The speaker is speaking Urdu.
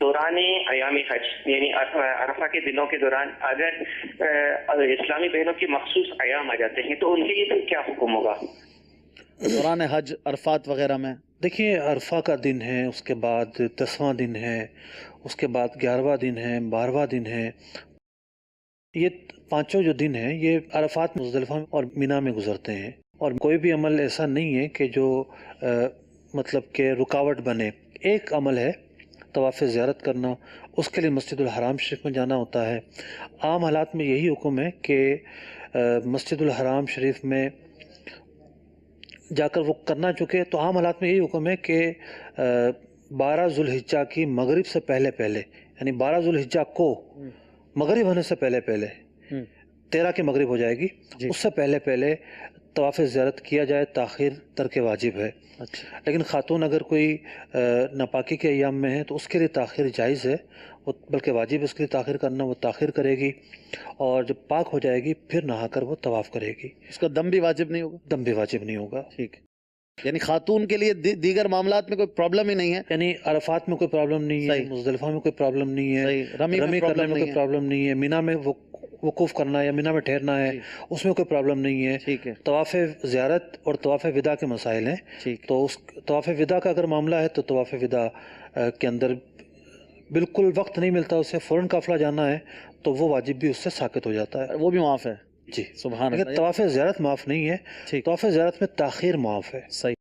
دوران ایام حج یعنی عرفہ کے دنوں کے دوران اگر اسلامی بہنوں کی مخصوص ایام آ جاتے ہیں تو ان کے لیے پھر کیا حکم ہوگا؟ دوران حج عرفات وغیرہ میں دیکھیے عرفہ کا دن ہے، اس کے بعد 10واں دن ہے، اس کے بعد 11واں دن ہے، 12واں دن ہے، یہ پانچوں جو دن ہیں یہ عرفات مزدلفہ اور مینا میں گزرتے ہیں، اور کوئی بھی عمل ایسا نہیں ہے کہ جو مطلب کہ رکاوٹ بنے۔ ایک عمل ہے طواف زیارت کرنا، اس کے لیے مسجد الحرام شریف میں جانا ہوتا ہے۔ عام حالات میں یہی حکم ہے کہ مسجد الحرام شریف میں جا کر وہ کرنا چکے، تو عام حالات میں یہی حکم ہے کہ 12 ذوالحجہ کی مغرب سے پہلے یعنی 12 ذوالحجہ کو مغرب ہونے سے پہلے 13 کی مغرب ہو جائے گی، اس سے پہلے طواف زیارت کیا جائے، تاخیر ترک واجب ہے۔ لیکن خاتون اگر کوئی ناپاکی کے ایام میں ہے تو اس کے لیے تاخیر جائز ہے، بلکہ واجب اس کے لیے تاخیر کرنا، وہ تاخیر کرے گی، اور جب پاک ہو جائے گی پھر نہا کر وہ طواف کرے گی۔ اس کا دم بھی واجب نہیں ہوگا؟ دم بھی واجب نہیں ہوگا۔ ٹھیک، یعنی خاتون کے لیے دیگر معاملات میں کوئی پرابلم ہی نہیں ہے؟ یعنی عرفات میں کوئی پرابلم نہیں ہے، مزدلفہ میں کوئی پرابلم نہیں ہے، رمی کرنے میں کوئی پرابلم نہیں ہے، مینا میں وقوف کرنا یا مینا میں ٹھہرنا ہے اس میں کوئی پرابلم نہیں ہے۔ طواف زیارت اور طواف وداع کے مسائل ہیں، تو اس طواف وداع کا اگر معاملہ ہے تو طواف وداع کے اندر بالکل وقت نہیں ملتا، اسے فوراً قافلہ جانا ہے تو وہ واجب بھی اس سے ساقط ہو جاتا ہے، وہ بھی معاف ہے؟ جی سبحان اللہ۔ طواف زیارت معاف نہیں ہے، طواف زیارت میں تاخیر معاف ہے۔ صحیح۔